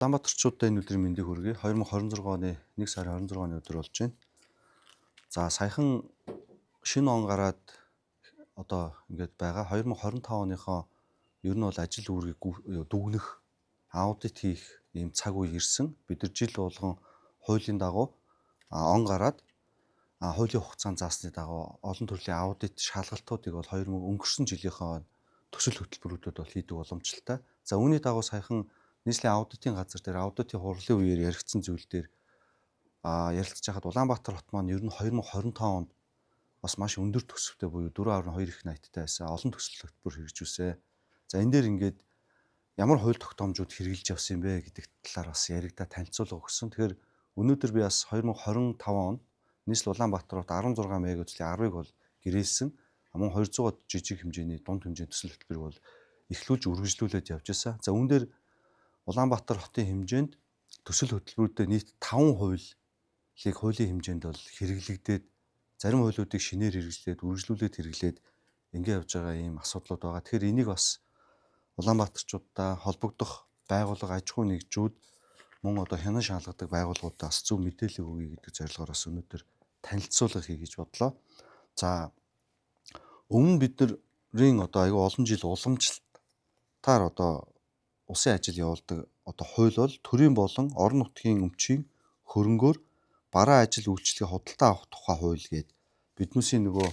Улаанбаатарчуудаа энэ өдрийн мэндийг хүргэе. 2026 оны 1 сарын 26 оны өдөр болж байна. За саяхан шинэ он гараад одоо ингээд байгаа 2025 оныхоо ер нь бол ажил үүргийг дүгнэх, аудит хийх ийм цаг үе ирсэн. Бид нар жил болгон хуулийн дагуу он гараад хуулийн хугацаанд заасны дагуу олон төрлийн аудит шалгалтуудыг бол өнгөрсөн жилийнхээ төсөл хөтөлбөрүүдэд бол хийдэг боломжтой. За үүний дагуу саяхан нийслэлийн аудитын газар дээр аудитын хурлын үеэр яригдсан зүйл дээр ярилцж байхад Улаанбаатар хот маань ер нь 2025 онд бас маш өндөр төсөвтэй буюу 4.2 их найттай байсан олон төсөл хөтөлбөр хэрэгжүүлсэн. За энэ дээр ингээд ямар хууль тогтоомжууд хэрэгжилж явсан юм бэ гэдэг талаар бас яригдаа танилцуулга өгсөн. Тэгэхээр өнөөдөр би бас 2025 онд нийслэл Улаанбаатар хот 16 мега үзлийн 10-ыг бол гэрээсэн. Мөн 200-аад жижиг хэмжээний дунд хэмжээний төсөл хөтөлбөрийг бол эхлүүлж үргэлжлүүлээд явж байсан. За үүн дээр Улаанбаатар хотын хэмжээнд төсөл хөтөлбөрүүдэд нийт 5 хуулийн хэмжээнд бол хэрэглэгдээд зарим хуулиудыг шинээр хэрэгжлээд үргэлжлүүлээд хэрэглээд ингэ явж байгаа ийм асуудлууд байгаа. Тэгэхээр энийг бас Улаанбаатарчуудаа холбогдох байгууллага, аж ахуй нэгжүүд мөн одоо хянан шалгадаг байгууллагуудаас зөв мэдээлэл өгье гэдэг зорилгоор бас өнөөдөр танилцуулга хий гэж бодлоо. За өмнө бидний одоо аюу олон жил уламжлалтаар одоо улсын ажил явуулдаг одоо хууль бол төрийн болон орон нутгийн өмчийн хөрөнгөөр бараа ажил үйлчлэгээ худалдаа авах тухай хууль гээд биднүүсийн нөгөө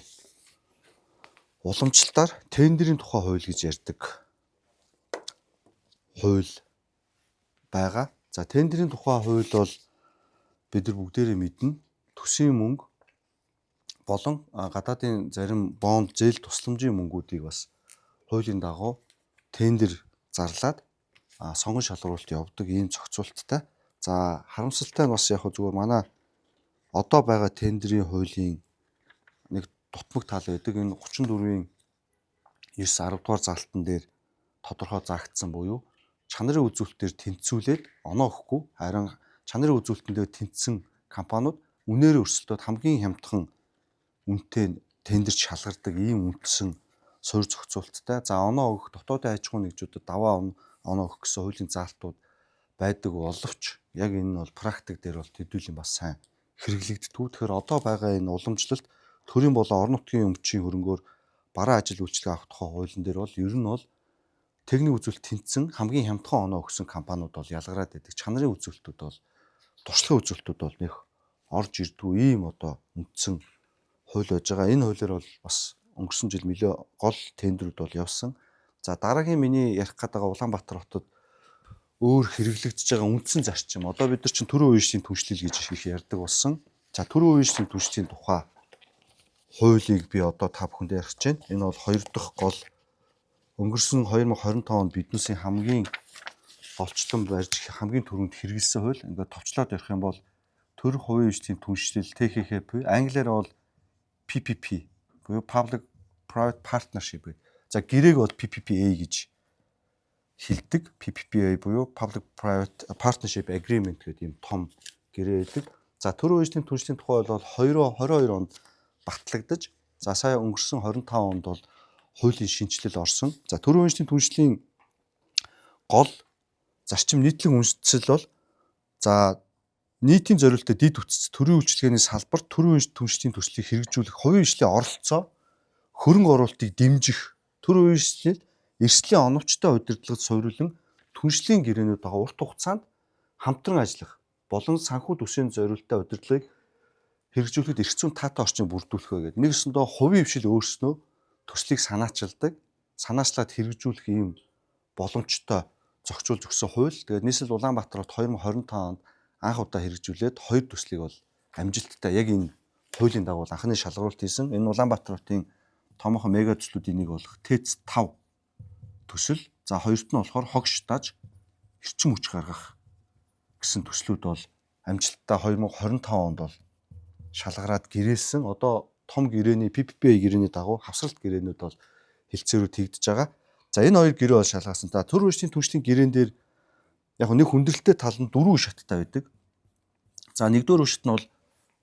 уламжлалтаар тендерийн тухай хууль гэж ярьдаг хууль байгаа. За тендерийн тухай хууль бол бид нар бүгдээрээ мэднэ. Төсвийн мөнгө болон гадаадын зарим бонд, зээл тусламжийн мөнгүүдийг бас хуулийн дагуу тендер зарлаад сонгон шалгаруулалт явуулдаг ийм зохицуулттай. За харамсалтай нь бас яг зүгээр манай одоо байгаа тендерийн хуулийн нэг дутмаг тал байдаг. Энэ 34-ийн 9-10 дугаар залтан дээр тодорхой заагдсан буюу чанарын үзүүлэлтээр тэнцвүүлээд оноо өгөхгүй харин чанарын үзүүлэлтэндээ тэнцсэн компаниуд үнээрээ өрсөлдөд хамгийн хямдхан үнэтэй тендерч шалгардаг ийм үндсэн суурь зохицуулттай. За оноо өгөх дотоодын аж ахуй нэгжүүдэд даваа оноо өгөх гэсэн хуулийн заалтууд байдаг боловч яг энэ нь бол практик дээр бол төдийлөн бас сайн хэрэглэгддэг. Тэгэхээр одоо байгаа энэ уламжлалт төрийн болон орон нутгийн өмчийн хөрөнгөөр бараа ажил үйлчлэгээ авах тухай хуулийн дээр бол ер нь бол техник үзүүлэлт тэнцсэн хамгийн хямдхан оноо өгсөн компаниуд бол ялгараад байдаг. Чанарын үзүүлэлтүүд бол туршлагын үзүүлэлтүүд бол нэх орж ирдгүй ийм одоо үндсэн хууль байж байгаа. Энэ хуулиар бол бас өнгөрсөн жил нэлээ гол тендерүүд бол явсан. За дараагийн миний ярих гэдэг Улаанбаатар хотод өөр хэрэглэгдэж байгаа үндсэн зарчим. Одоо бид нар чинь төрийн үеийн түншлэл гэж их ярьдаг болсон. За төрийн үеийн түншлийн тухай хуулийг би одоо та бүхэнд ярих гэж байна. Энэ бол хоёр дахь гол өнгөрсөн 2025 онд биднээсийн хамгийн голчлон барьж хамгийн түрүүнд хэрэгэлсэн хууль. Ингээд товчлоод ярих юм бол төрийн хувийн эзлэлийн түншлэл TPP, англиар бол PPP буюу Public Private Partnership гэдэг. За гэрээг бол PPPA гэж хэлдэг. PPPA буюу Public Private Partnership Agreement гэдэг ийм том гэрээ байдаг. За төрийн үеийн түншлийн тухай бол 2022 онд батлагдаж, за сая өнгөрсөн 25 онд бол хуулийн шинжилэл орсон. За төрийн үеийн түншлийн гол зарчим нийтлэг үндэслэл бол за нийтийн зорилттой дид үтц төрийн үйлчилгээний салбарт төрийн түншлийн төслийг хэрэгжүүлэх хувийн хөгжлийн оролцоо хөрөнгө оруулалтыг дэмжих төрийн үйлчлэл эрсдлийн оновчтой удирдлагад суурилан түншлийн гэрээнүүд байгаа урт хугацаанд хамтран ажиллах болон санхүү төсвийн зорилттой удирдлагыг хэрэгжүүлэхэд эрх зүйн таатай орчныг бүрдүүлэх вэ гэдэг. Нэгсэндээ хувийн хвшил өөрснөө төслийг санаачилдаг, санаачлаад хэрэгжүүлэх ийм боломжтой зохицуулж өгсөн хууль. Тэгээд нийслэл Улаанбаатар хот 2025 онд анх удаа хэрэгжүүлээд хоёр төслийг бол амжилттай яг энэ хуулийн дагуу анхны шалгаруулалт хийсэн. Энэ Улаанбаатар хотын томоохон мега төслүүдийн нэг болох ТЭЦ 5 төсөл. За хоёрт нь болохоор хогш тааж эрчим хүч гаргах гэсэн төслүүд бол амжилттай 2025 онд бол шалгараад гэрээсэн. Одоо том гэрээний PPPA гэрээний дагуу хавсралт гэрээнүүд бол хэлцээрүүд хийгдэж байгаа. За энэ хоёр гэрээ бол шалгаасан. За төрийн үеийн түншлийн гэрээн дээр яг нэг хүндрэлтэй тал нь 4 үе шаттай байдаг. За нэгдүгээр үе шат нь бол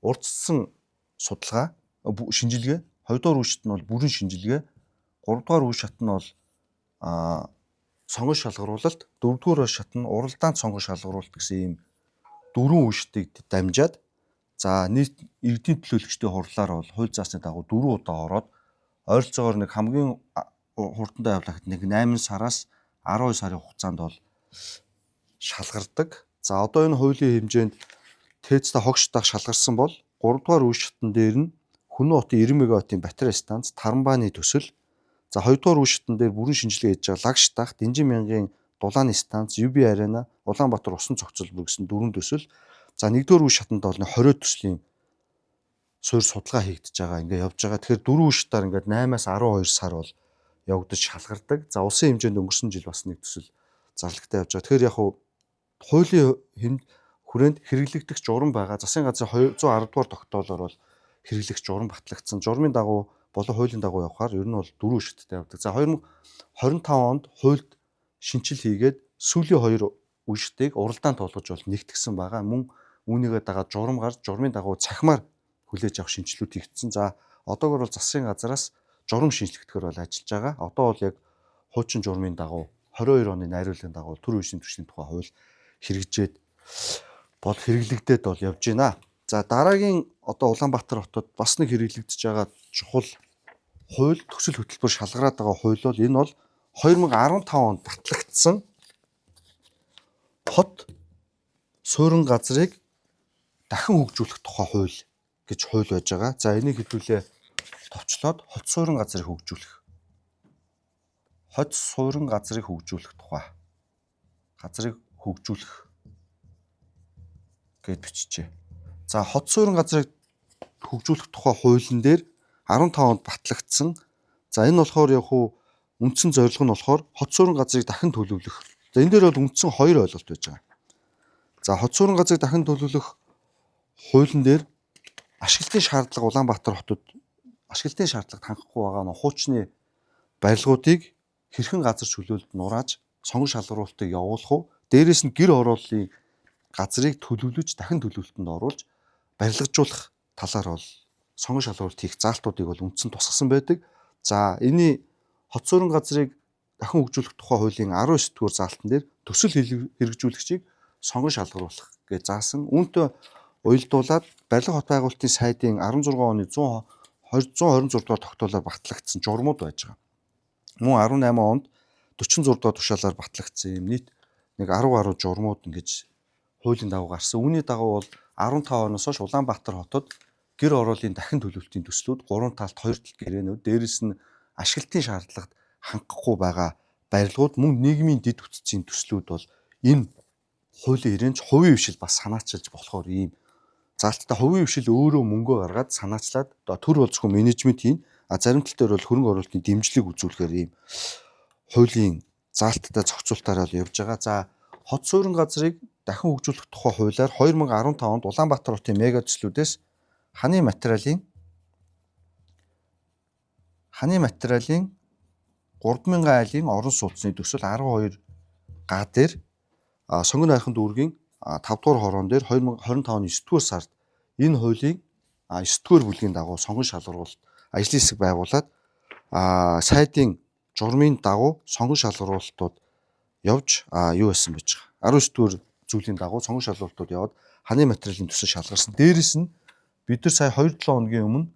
урдчилсан судалгаа, шинжилгээ, хоёрдугаар үе шат нь бол бүрэн шинжилгээ, гуравдугаар үе шат нь бол сонгон шалгаруулалт, дөрөвдүгээр шат нь уралдаанд сонгон шалгаруулалт гэсэн ийм дөрвөн үештийг дамжаад за нийт иргэдийн төлөөлөгчдийн хурлаар бол хууль заасны дагуу 4 удаа ороод ойролцоогоор нэг хамгийн хурдтай явлахад нэг 8 сараас 12 сарын хугацаанд бол шалгардаг. За одоо энэ хуулийн хэмжээнд ТЭЦ-тэй хогш дах шалгарсан бол 3 дугаар үе шатн дээр нь Хүннү хотын 90 МВт-ийн батарей станц, Таранбааны төсөл, за 2 дугаар үе шатн дээр бүрэн шинжилгээ хийж байгаа Лагш дах, Дэнжин мянган дулааны станц, UB арена, Улаанбаатар усан цогцлбор гэсэн 4 төсөл. За 1 дугаар үе шатнд бол 20 төслийн суурь судалгаа хийгдэж байгаа. Ингээ явж байгаа. Тэгэхээр 4 үе шатаар ингээд 8-аас 12 сар бол явагдаж шалгардаг. За улсын хэмжээнд өнгөрсөн жил бас нэг төсөл зарлагтай явж байгаа. Тэгэхээр яг хуулийн хүрээнд хэрэглэгдэх журам байгаа. Засгийн газрын 210 дугаар тогтоолоор бол хэрэглэгч журам батлагдсан. Журмын дагуу болон хуулийн дагуу явахаар ер нь бол 4 шаттай явдаг. За 2025 онд хуульд шинжил хийгээд сүүлийн 2 үе шатыг уралдаанд толгож бол нэгтгсэн байгаа. Мөн үүнийгээ дагаад журам гарч журмын дагуу цахимаар хүлээж авах шинжилүүд хийгдсэн. За одоогор бол засгийн газраас журам шинжлэхтгэр бол ажиллаж байгаа. Одоо бол яг хуучин журмын дагуу 22 оны найруулгын дагуу төр үеийн түвшний тухай хууль хэрэгжээд бол хэрэглэгдээд бол явж байна. За дараагийн одоо Улаанбаатар хотод бас нэг хэрэглэгдэж байгаа чухал хууль, төсөл хөтөлбөр шалгараад байгаа хууль бол энэ бол 2015 онд батлагдсан хот суурин газрыг дахин хөгжүүлэх тухай хууль гэж хууль байж байгаа. За энийг хэдүүлээ товчлоод хот суурин газрыг хөгжүүлэх. Хот суурин газрыг хөгжүүлэх тухай. Газрыг хөгжүүлэх гэд биччихэ. За хот суурин газрыг хөгжүүлэх тухай хуулийн дээр 15 онд батлагдсан. За энэ болохоор яг үндсэн зорилго нь болохоор хот суурин газрыг дахин төлөвлөх. За энэ дээр бол үндсэн 2 ойлголт байж байгаа. За хот суурин газрыг дахин төлөвлөх хуулийн дээр ашиглалтын шаардлага Улаанбаатар хотод ашиглалтын шаардлагад хангахгүй байгаа нь хуучны барилгуудыг хэрхэн газар чөлөөлөлд нурааж сонгон шалгаруулалтыг явуулах уу? Дээрээс нь гэр орооллын газрыг төлөвлөж дахин төлөвлөлтөнд оруулж барилгажуулах талаар бол сонгон шалгаруулалт хийх заалтуудыг бол үндсэн тусгасан байдаг. За энэ хот суурин газрыг дахин хөгжүүлэх тухай хуулийн 19 дугаар заалтан дээр төсөл хэрэгжүүлэгчийг сонгон шалгаруулах гэж заасан. Үүнтэй уялдуулаад барилга хот байгуулалтын сайдын 16 оны 126 дугаар тогтоолоор батлагдсан журмууд байж байгаа. Мөн 18 онд 46 дугаар тушаалаар батлагдсан юм нийт нэг 10 гаруй журмууд ингэж хуулийн дагуу гарсан. Үүний дагуу бол 15 оноос хойш Улаанбаатар хотод гэр ороолын дахин төлөвлөлтийн төслүүд 3 талд 2 тал гэрээнүүд, дээрэс нь ашиглалтын шаардлагад хангахгүй байгаа барилгууд, мөн нийгмийн дэд үтцийн төслүүд бол энэ хуулийн ирээнд хувийн хвшил бас санаачилж болохоор ийм заалттай хувийн хвшил өөрөө мөнгөө гаргаад санаачлаад одоо төр бол зөвхөн менежмент хийн, зарим тал дээр бол хөрөнгө оруулалтын дэмжлэг үзүүлэхээр ийм хуулийн заалттай зохицуултаараа явж байгаа. За хот суурин газрыг дахин хөгжүүлэх тухай хуулиар 2015 онд Улаанбаатар хотын мега төслүүдээс ханы материалын 3000 айлын орон сууцны төсөл 12 га дээр сонгон найрхан дүүргийн 5 дугаар хороон дээр 2025 оны 9 дугаар сард энэ хуулийн 9 дугаар бүлгийн дагуу сонгон шалгаруулалт ажлын хэсэг байгуулад сайдын журмын дагуу сонгон шалгаруулалтууд явж юу байсан байж байгаа. 19 дугаар зүйлийн дагуу сонгон шалгаруулалтууд яваад ханы материалын төсөл шалгарсан. Дээрээс нь бид нар сая 2-7 хоногийн өмнө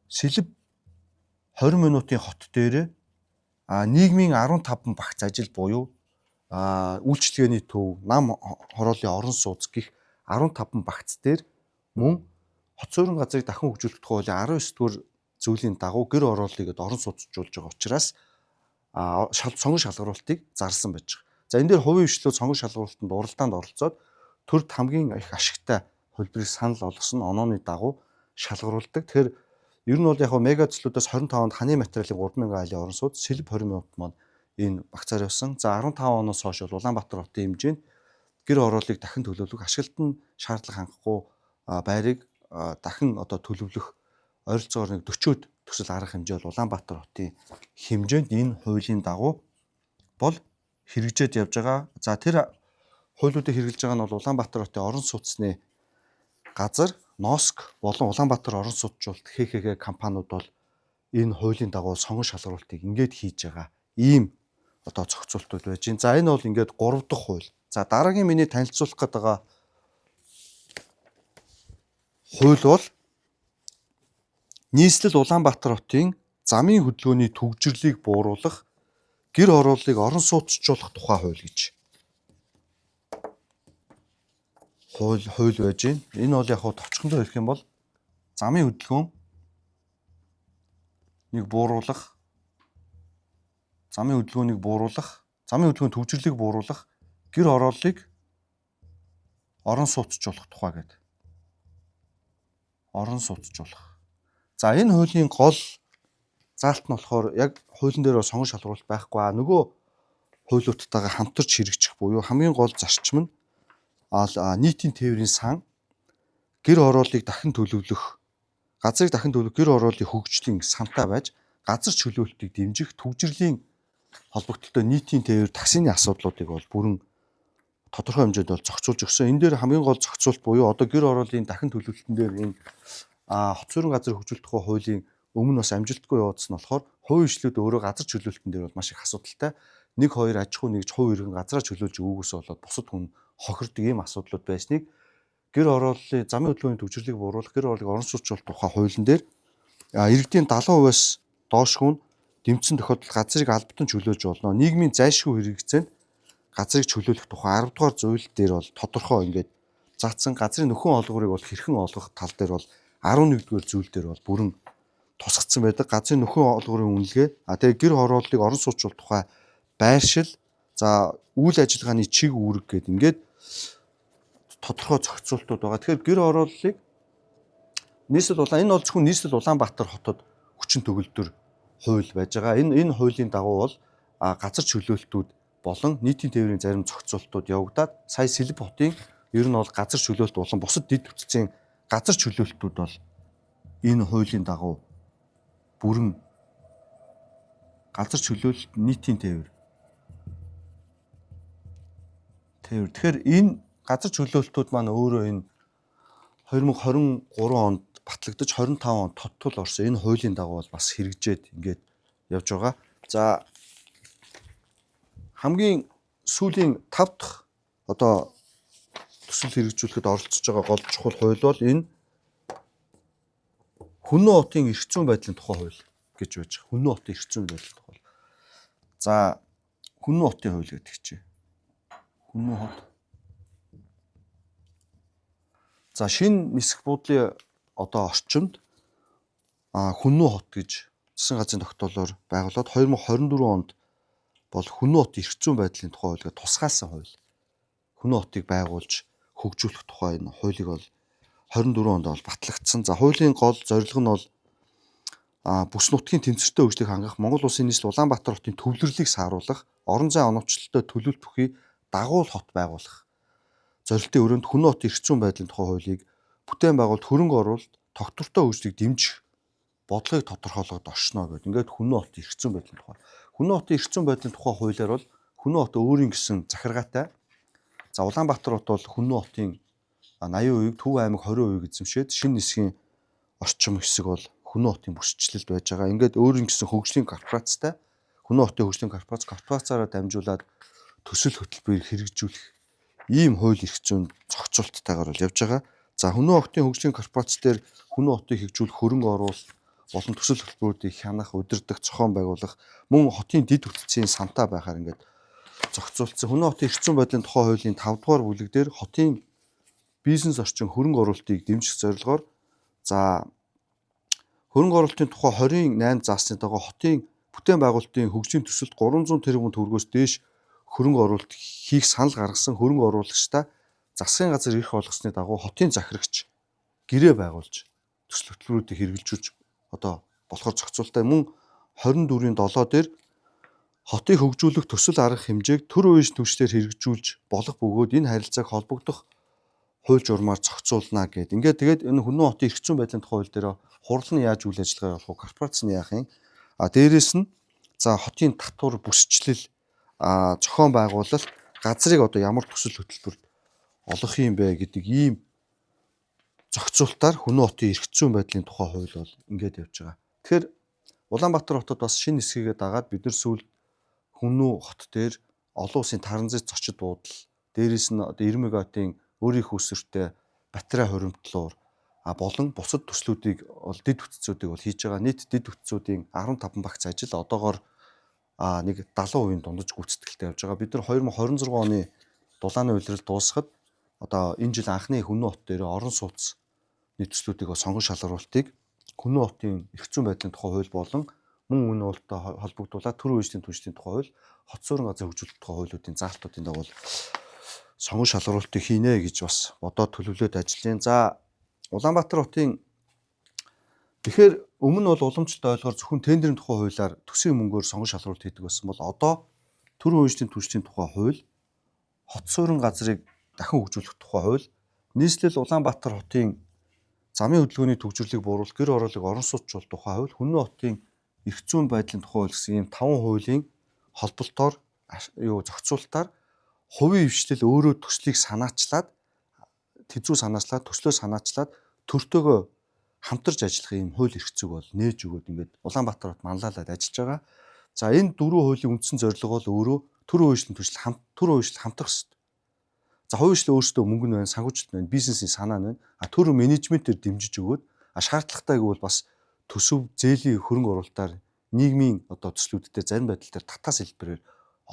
Сэлб 20 минутын хот дээр нийгмийн 15 багц ажил буюу үйлчлэгээний төв, нам хорооллын орон сууц гэх 15 багц дээр мөн хот суурин газрыг дахин хөгжүүлэх тухай хуулийн 19 дугаар зүйлийн дагуу гэр орооллыг орон сууцжуулж байгаа учраас сонгон шалгаруулалтыг зарласан байж байгаа. За энэ дээр хувийн хвшлүүд сонгон шалгаруулалтанд уралдаанд оролцоод төрд хамгийн их ашигтай хөлбөрийг санал болгосон онооны дагуу шалгаруулдаг. Тэгэхээр ер нь бол яг мега төслүүдээс 25 онд ханы материалын 3000 айлын орон сууц, Сэлб 20 минут маань энэ багцаар явсан. За 15 оноос хойш бол Улаанбаатар хотын хэмжээнд гэр орооллыг дахин төлөвлөх, ашиглалтанд шаардлага хангахгүй байрыг дахин одоо төлөвлөх ойролцоогоор нэг 40-од төсөл арга хэмжээ бол Улаанбаатар хотын хэмжээнд энэ хуулийн дагуу бол хэрэгжээд явж байгаа. За тэр хуулиудыг хэрэгжилж байгаа нь бол Улаанбаатар хотын орон сууцны газар НОСК болон Улаанбаатар орон сууцжуулалт ХХГ компаниуд бол энэ хуулийн дагуу сонгон шалгаруулалтыг ингээд хийж байгаа. Ийм одоо зохицуултууд байж байна. За энэ бол ингээд 3 дахь хууль. За дараагийн миний танилцуулах гээд байгаа хууль бол нийслэл Улаанбаатар хотын замын хөдөлгөөний төвжирлийг бууруулах, гэр хорооллыг орон сууцчлуулах тухай хууль гэж хууль байж байна. Энэ бол яг хуу товчхондоо хэлэх юм бол замын хөдөлгөөнийг бууруулах, замын хөдөлгөөний төвжирлийг бууруулах, гэр хорооллыг орон сууцчлуулах тухай гэдэг. Орон сууцчлуулах. За энэ хуулийн гол заалт нь болохоор яг хуулийн дээр сонгон шалгуулалт байхгүй. Нөгөө хуулиудтайгаа хамтарч хэрэгжих буюу хамгийн гол зарчим нь нийтийн тээврийн сан, гэр хорооллыг дахин төлөвлөх, газрыг дахин төлөвлөх, гэр хорооллын хөгжлийн сантай байж газар чөлөөлтийг дэмжих, төвжирлийн холбогдлолтой нийтийн тээвэр таксины асуудлуудыг бол бүрэн тодорхой хэмжээнд бол зохицуулж өгсөн. Энэ дээр хамгийн гол зохицуулт буюу одоо гэр хорооллын дахин төлөвлөлтөн дээр энэ хот суурин газрыг хөгжүүлэх тухай хуулийн өмнө бас амжилтгүй явагдсан болохоор хувийн ишлүүд өөрөө газар чөлөөлтөн дээр бол маш их асуудалтай. 1-2 аж ахуй нэгж хувь иргэн газраа чөлөөлж өгөөс болоод бусад хүн хохирдог ийм асуудлууд байсныг гэр хорооллын замын хөдөлгөөний төвчрлийг бууруулах, гэр хорооллыг орон сууцчлуулах тухай хуулийн дээр иргэдийн 70%-аас доош хүн дэмжсэн тохиолдолд газрыг албатан чөлөөлж болно. Нийгмийн зайлшгүй хэрэгцээнд газрыг чөлөөлөх тухай 10 дугаар зүйл дээр бол тодорхой ингээд заасан. Газрын нөхөн олгорыг бол хэрхэн олгох тал дээр бол 11 дугаар зүйл дээр бол бүрэн тусгацсан байдаг. Газрын нөхөн олгорын үнэлгээ, тэгээ гэр хорооллыг орон сууцчлуулах тухай байршил, за үйл ажиллагааны чиг үүрэг гэдэг ингээд тодорхой зохицуултууд байгаа. Тэгэхээр гэр хорооллыг энэ бол зөвхөн нийслэл Улаанбаатар хотод хүчин төгөлдөр хууль байж байгаа. Энэ хуулийн дагуу бол газар чөлөөлтүүд болон нийтийн тээврийн зарим зохицуултууд явагдаад сая Сэлб хотын ер нь бол газар чөлөөлт болон бусад дэд бүтцийн газар чөлөөлтүүд бол энэ хуулийн дагуу бүрэн газар чөлөөлөлт нийтийн тээвэр. Тэгэхээр энэ газар чөлөөлтүүд маань өөрөө энэ 2023 онд батлагдаж 25 онд тодтол орсон энэ хуулийн дагуу бол бас хэрэгжээд ингээд явж байгаа. За хамгийн сүүлийн 5 дахь одоо төсөл хэрэгжүүлэхэд оролцож байгаа гол чухал хууль бол энэ Хүннү хотын эрх зүйн байдлын тухай хууль гэж байж байгаа. Хүннү хотын эрх зүйн байдлын тухай. За Хүннү хотын хууль гэдэг чинь. Хүннү хот. За шинэ нисэх буудлын одоо орчимд Хүннү хот гэж засгийн газрын тогтоолоор байгуулад 2024 онд бол Хүннү хотын эрх зүйн байдлын тухай хуулийг тусгаасан хууль. Хүннү хотыг байгуулж хөгжүүлэх тухай энэ хуулийг бол 24 онд бол батлагдсан. За хуулийн гол зорилго нь бол бүс нутгийн тэнцвэртэй хөгжлийг хангах, Монгол Улсын нийслэл Улаанбаатар хотын төвлөрлийг сааруулах, орон зай оновчлолтой төлөвлөлт бүхий дагуул хот байгуулах. Зорилтын өрөөнд Хүннү хотын эрх зүйн байдлын тухай хуулийг бүтээн байгуулалт, хөрөнгө оруулалт, тогтвортой хөгжлийг дэмжих бодлогыг тодорхойлоод оршно гэдэг. Ингээд Хүннү хотын эрх зүйн байдлын тухай. Хүннү хотын эрх зүйн байдлын тухай хуулиар бол Хүннү хот өөрийн гэсэн захиргаатай. За Улаанбаатар хот бол Хүннү хотын 80%, Төв аймаг 20% эзэмшээд шинэ нисхийн орчим хэсэг бол Хүннү хотын бүсчлэлд байж байгаа. Ингээд өөрийн гэсэн хөгжлийн корпорацтай Хүннү хотын хөгжлийн корпорацаараа дамжуулаад төсөл хөтөлбөрийг хэрэгжүүлэх ийм хууль эрх зүйн зохицуулттайгаар бол явж байгаа. За Хүннү хотын хөгжлийн корпорац дээр Хүннү хотыг хөгжүүлэх, хөрөнгө оруулалт болон төсөл хөтөлбөрүүдийг хянах, удирдах, зохион байгуулах, мөн хотын дэд бүтцийн сантай байхаар ингээд зохицуулсан. Хүннү хотын эрх зүйн байдлын тухай хуулийн 5 дугаар бүлэг дээр хотын бизнес орчин хөрөнгө оруулалтыг дэмжих зорилгоор за хөрөнгө оруулалтын тухай 28 заасны дагуу хотын бүтээн байгуулалтын хөгжлийн төсөлд 300 тэрбум төгрөгөөс дээш хөрөнгө оруулалт хийх санал гаргасан хөрөнгө оруулагчдаа засгийн газар эрх олгосны дагуу хотын захирагч гэрээ байгуулж төсөл хөтөлбөрүүдийг хэрэгжүүлж одоо болохоор зохицуулалтаа мөн 24-ийн 7 дээр хотыг хөгжүүлэх төсөл арга хэмжээг төр үеийн түвшлэр хэрэгжүүлж болох бөгөөд энэ харилцааг холбогдох хууль журмаар зохицуулна гэдэг. Тэгээд энэ Хүннү хотын эрх зүйн байдлын тухай хууль дээр хурал нь яаж үйл ажиллагаа явуулах вэ? Корпорац нь яах юм? Дээрээс нь за хотын татвар бүсчлэл зохион байгуулалт газрыг одоо ямар төсөл хөтөлбөрт олох юм бэ гэдэг ийм зохицуултаар Хүннү хотын эрх зүйн байдлын тухай хууль бол ингээд явж байгаа. Тэгэхээр Улаанбаатар хотод бас шинэ нисхийгээ дагаад бид нар сүүл Хүннүү хот дээр олон улсын таранзит зочид буудал, дээрээс нь одоо 90 мегаваттын өөрийн их үүсвэртэй батарей хуримтлуур болон бусад төслүүдийг дэд бүтцүүдийг бол хийж байгаа. Нийт дэд бүтцүүдийн 15 багц ажил одоогоор нэг 70% дундаж гүйцэтгэлтэй явж байгаа. Бид нар 2026 оны дулааны улирал дуусахад одоо энэ жил анхны Хүннүү хот дээр орон сууц төслүүдийг сонгон шалгаруултыг Хүннүү хотын эрх зүйн байдлын тухай хууль болон мөн үнэ уултай холбогдуулаад төрийн үеийн түвшний тухай хууль, хот суурин газрын хөгжүүлэлт тухай хуулиудын заалтуудын дагуу сонгон шалгаруултыг хийнэ гэж бас бодоод төлөвлөд ажиллана. За Улаанбаатар хотын тэгэхээр өмнө бол уламжлалт ойлгоор зөвхөн тендерийн тухай хуулиар төсвийн мөнгөөр сонгон шалгаруулалт хийдэг байсан бол одоо төрийн үеийн түвшний тухай хууль, хот суурин газрыг дахин хөгжүүлэх тухай хууль, нийслэл Улаанбаатар хотын замын хөдөлгөөний төвчрлийг бууруулах, гэр ороолыг орон сууцуулах тухай хууль, Хүннүү хотын эрх зүйн байдлын тухай хууль гэсэн ийм 5 хуулийн холболтоор зохицуулалтаар хувийн хвшлэл өөрөө төслийг санаачлаад, тэзүү санаачлаад, төслөө санаачлаад төртөөгөө хамтарч ажиллах ийм хууль эрх зүйг бол нээж өгөөд ингээд Улаанбаатар хот манлайлаад ажиллаж байгаа. За энэ дөрвөн хуулийн үндсэн зорилго бол өөрөө төрийн үеийн түвшил хамтрах хэрэгтэй. За хувийн хвшлэл өөрсдөө мөнгө нь байна, санхүүжилт байна, бизнесийн санаа нь байна. Төр менежментээр дэмжиж өгөөд шаардлагатай гэвэл бас төсөв зээлийн хөрөнгө оруулалтаар нийгмийн одоо төслүүдтэй зарим байдал дээр татаас хэлбэрээр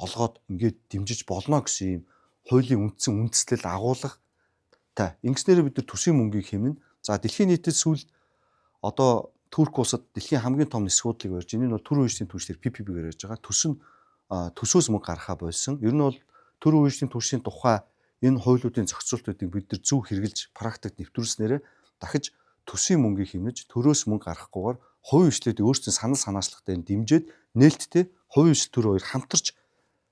олгоод ингээд дэмжиж болно гэсэн ийм хуулийн үндсэн үндэслэл агуулгатай. Ингэснээр бид нар төсвийн мөнгийг хэмнэн. За дэлхийн нийтэд сүүлд одоо Турк улсад дэлхийн хамгийн том нисгуудлыг барьж, энэ нь бол төрийн үеийн түвшээр PPP-гээр ярьж байгаа. Төсөөс мөнгө гаргахаа болсон. Ер нь бол төрийн үеийн түвшийн тухай энэ хуулиудын зохицуултуудыг бид нар зөв хэрэгжилж практикт нэвтрүүлснээр дахиж төсвийн мөнгийг хэмнэж төрөөс мөнгө гаргахгүйгээр хувийн хвшлээд өөрсдийн санал санаачлагтай дэмжиж нээлттэй хувийн хвшил төр хоёр хамтарч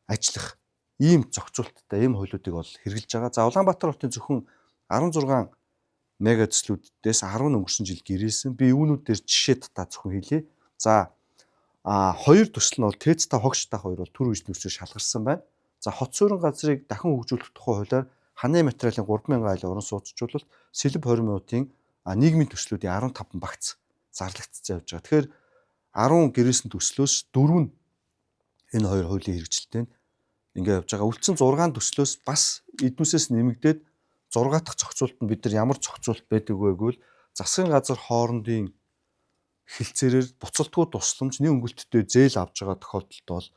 ажиллах ийм зохицуулттай ийм хуулиудыг бол хэрэгжилж байгаа. За Улаанбаатар хотын зөвхөн 16 мега төслүүдээс 10 өнгөрсөн жил гэрээсэн. Би үүнүүд дээр жишээ татаа зөвхөн хэлье. За хоёр төсөл нь бол ТЭЦ-та хогштай хоёр бол төр үеийн төсөөр шалгарсан байна. За хот суурин газрыг дахин хөгжүүлэх тухай хуулиар ханы материалын 3000 айлын орон сууцчлалт, сэлб 20 минутын нийгмийн төслүүдийн 15 багц зарлагдсан явж байгаа. Тэгэхээр 10 гэрээсэн төслөөс 4 нь энэ хоёр хуулийн хэрэгжилтэнд ингээд явж байгаа. Үлдсэн 6 төслөөс бас эднүсээс нэмэгдээд 6 дахь зохицуулт нь бид нар ямар зохицуулт байдаг вэ гэвэл засгийн газар хоорондын хэлцээрээр буцалтгүй тусламж нэг өнгөлттэй зээл авж байгаа тохиолдолд бол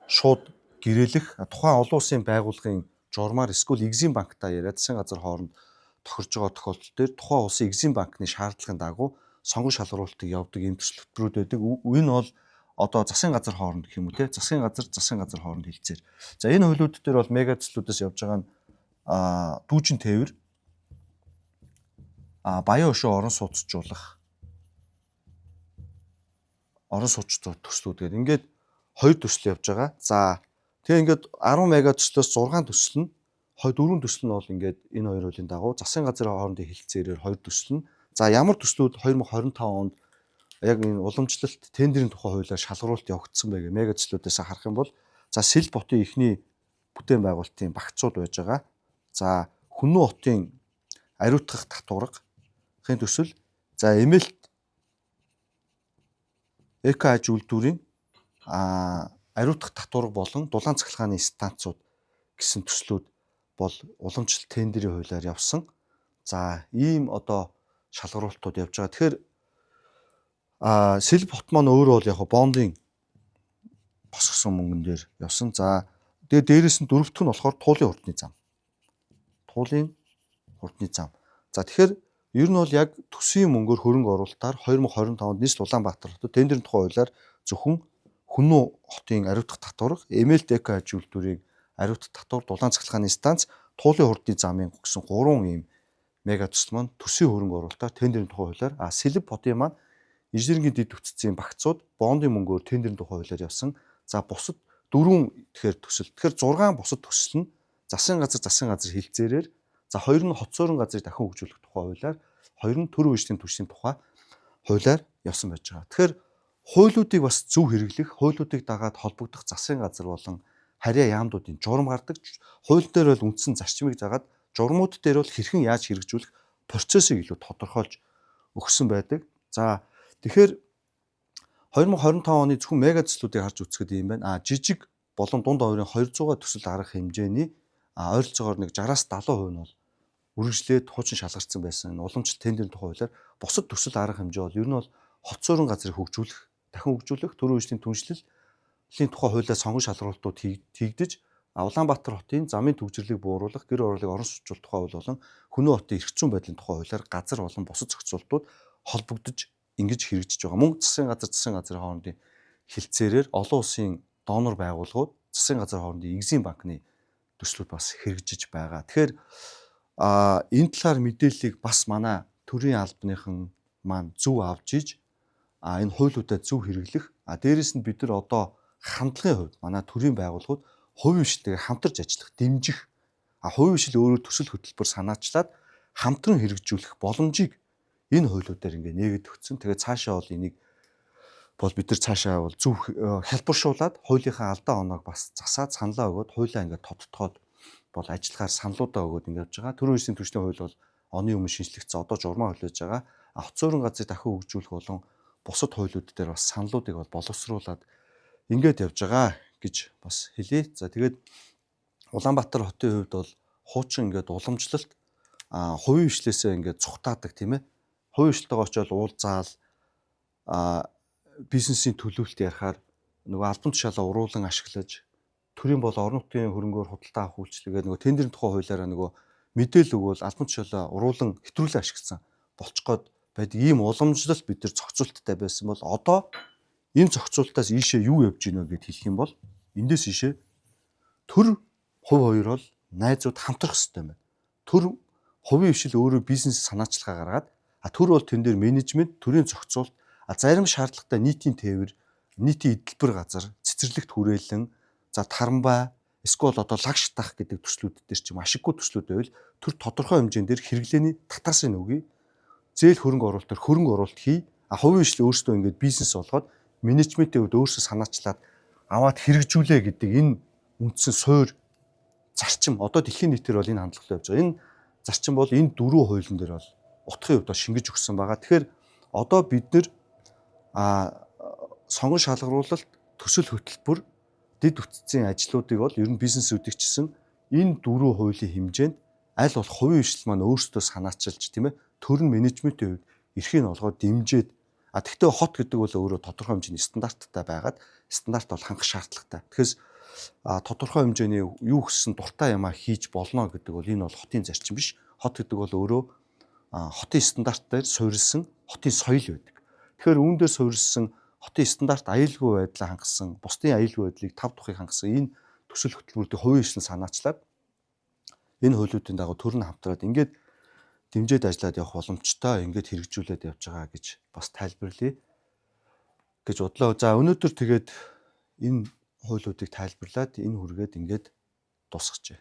шууд гэрээлэх тухайн олон улсын байгууллагын журмаар эсвэл Exim банктай яриад засгийн газар хооронд тохирж байгаа тохиолдол дээр тухайн улсын Exim банкны шаардлагын дагуу сонгон шалгаруулалтыг явуулдаг ийм төсөл хөтөлбөрүүд байдаг. Энэ бол одоо засгийн газар хооронд гэх юм уу те засгийн газар хооронд хэлцээр. За энэ хуулиуд дээр бол мега төслүүдээс явж байгаа нь дүүжин тээвэр, баян өшөө орон сууцжуулах, орон сууцчлалт төслүүд гэдэг ингээд хоёр төсөл явж байгаа. За тэгээ ингээд 10 мега төслөөс 6 төсөл нь 4 төсөл нь бол ингээд энэ хоёр хуулийн дагуу засгийн газрын хоорондын хэлэлцээрээр хоёр төсөл нь. За ямар төслүүд 2025 онд яг энэ уламжлалт тендерийн тухай хуулиар шалгаруулалт явагдсан байг мега төслүүдээс харах юм бол за Сэл ботын эхний бүтээн байгуулалтын багцууд байж байгаа. За Хүннүү хотын ариутгах татваргын төсөл, за Эмэлт эко аж үйлдвэрийн ариутгах татварга болон дулаан цахилгааны станцууд гэсэн төслүүд бол уламжлалт тендерийн хуулиар явсан. За ийм одоо шалгаруулалтууд явж байгаа. Тэгэхээр Сэлб хот маань өөрөө бол яг бондын босгосон мөнгөн дээр явсан. За тэгээ дээрээс нь дөрөвт нь болохоор туулын хурдны зам. За тэгэхээр ер нь бол яг төсвийн мөнгөөр хөрөнгө оруулалтаар 2025 онд нийслэл Улаанбаатар хотод тендерийн тухай хуулиар зөвхөн Хүннүү хотын ариутгах татварга, Эмэлт эко аж үйлдвэрийн ариутгах татварга, дулаан цахилгааны станц, туулын хурдны замын гэсэн 3 ийм мега төсөл маань төсвийн хөрөнгө оруулалтаар тендерийн тухай хуулиар Сэлб хотын маань инженерийн дэд бүтцийн багцууд бондын мөнгөөр тендерийн тухай хуулиар явсан. За бусад 4 тэгэхээр төсөл. Тэгэхээр 6 бусад төсөл нь засгийн газар хэлцээрээр за 2 нь хот суурин газрыг дахин хөгжүүлэх тухай хуулиар, 2 нь төрийн үеийн түвшний тухай хуулиар явсан байж байгаа. Тэгэхээр хуулиудыг бас зөв хэрэглэх, хуулиудыг дагаад холбогдох засгийн газар болон харьяа яамдуудын журам гардаг. Хууль дээр бол үндсэн зарчмыг дагаад журмууд дээр бол хэрхэн яаж хэрэгжүүлэх процессыг илүү тодорхойлж өгсөн байдаг. За тэгэхээр 2025 оны зөвхөн мега төслүүдийг харж үзэхэд юм байна. Жижиг болон дунд ойрын 200-га төсөл арга хэмжээний ойролцоогоор нэг 60-70% нь бол үргэлжлээд хуучин шалгарсан байсан уламжлалт тендерийн тухай хуулиар бусад төсөл арга хэмжээ бол ер нь бол хот суурин газрыг хөгжүүлэх, дахин хөгжүүлэх, төрийн үйлчлийн түншлэлийн тухай хуулиар сонгон шалгуултууд хийгдэж Улаанбаатар хотын замын төвчрлийг бууруулах, гэр ороолыг орон сууцуулах тухай хууль болон Хөнөө хотын эрх зүйн байдлын тухай хуулиар газар болон бусад зохицуултууд холбогдож ингэж хэрэгжиж байгаа. Мөн засгийн газрын хоорондын хилцээрээр олон улсын донор байгууллагууд засгийн газрын хоорондын Экзим банкны төслүүд бас хэрэгжиж байгаа. Тэгэхээр энэ талаар мэдээллийг бас манай төрийн албаныхан маань зөв авч иж энэ хуулиудаа зөв хэрэглэх. Дээрээс нь бид нар одоо хандлагын хувьд манай төрийн байгууллагууд хувийн хвшилтэйгээр хамтарч ажиллах, дэмжих, хувийн хвшил өөрөөр төсөл хөтөлбөр санаачлаад хамтран хэрэгжүүлэх боломжийг энэ хуулиудаар ингээ нээгээд өгсөн. Тэгээд цаашаа бол энийг бол бид нар цаашаа бол зөв хялбаршуулад хуулийнхаа алдаа оноог бас засаад саналаа өгөөд хуулиа ингээ тодтогоод бол ажиллахаар саналуудаа өгөөд ингээ явж байгаа. Төрийн үйлчлийн түвшний хууль бол оны өмнө шинжлэгдсэн, одоо журмаа хуулиаж байгаа. Хот суурин газрыг дахин хөгжүүлэх болон бусад хуулиуд дээр бас саналуудыг бол боловсруулад ингээд явж байгаа гэж бас хэлье. За тэгээд Улаанбаатар хотын хувьд бол хуучин ингээд уламжлалт хувийн хвшлээсээ ингээд цухтаадаг тийм ээ. Хувийн хвшлтэйгээ очиод уулзаал бизнесийн төлөвлөлт ярихаар нөгөө албан тушаалаа уруулан ашиглаж төрийн бол орон нутгийн хөрөнгөөр худалдаа авах үйлчлэгээ нөгөө тендерийн тухай хуулиараа нөгөө мэдээлэл өгвөл албан тушаалаа уруулан хэтрүүлэн ашигласан болчих гээд байдаг ийм уламжлалт бид нар зохицуулттай байсан бол одоо энэ зохицуултаас ийшээ юу явж гинэ гэд хэлэх юм бол эндээс ийшээ төр хувь хоёр бол найзууд хамтрах хэрэгтэй байна. Төр хувийн хвшил өөрөө бизнес санаачлагаа гаргаад төр бол тэн дээр менежмент, төрийн зохицуулт, зарим шаардлагатай нийтийн тээвэр, нийтийн эдэлбэр газар, цэцэрлэгт хүрээлэн, за тарамбай, эсвэл одоо лаг шатах гэдэг төслүүд дээр ч юм ашиггүй төслүүд байвал төр тодорхой хэмжээнд хэрэглээний татгасын өгье. Зээл хөрөнгө оруулалтаар хөрөнгө оруулалт хий. Хувийн хвшил өөрсдөө ингээд бизнес болгоод менежментийн хувьд өөрсдөө санаачлаад аваад хэрэгжүүлээ гэдэг энэ үндсэн суур зарчим одоо дэлхийн нийтээр бол энэ хандлагатай явж байгаа. Энэ зарчим бол энэ дөрвөн хуулийн дээр бол утгын хувьд шингэж өгсөн байгаа. Тэгэхээр одоо бид нэр сонгон шалгаруулалт, төсөл хөтөлбөр, дэд үтцийн ажлуудыг бол ер нь бизнесүүдийг чсэн энэ дөрвөн хуулийн хэмжээнд аль болох хувийн хвшил маань өөрсдөө санаачилж тийм ээ төрн менежментийн хувьд эрхийг олгоод дэмжиж тэгтээ хот гэдэг бол өөрөө тодорхой хэмжээний стандарттай байгаад стандарт бол хангах шаардлагатай. Тэгэхээр тодорхой хэмжээний юу гэсэн дуртай юмаа хийж болно гэдэг бол энэ бол хотын зарчим биш. Хот гэдэг бол өөрөө хотын стандартаар суурилсан хотын соёл байдаг. Тэгэхээр үүн дээр суурилсан хотын стандарт аюулгүй байдлаа хангасан, бусдын аюулгүй байдлыг тав тухыг хангасан энэ төсөл хөтөлбөрүүдийг хувийн хвшил санаачлаад энэ хуулиудын дагуу төрн хамтраад ингээд дэмжиж ажиллаад явах боломжтой ингээд хэрэгжүүлээд явж байгаа гэж бас тайлбарлая гэж бодлоо. За өнөөдөр тэгээд энэ хуулиудыг тайлбарлаад энэ хүргээд ингээд дуусгажээ.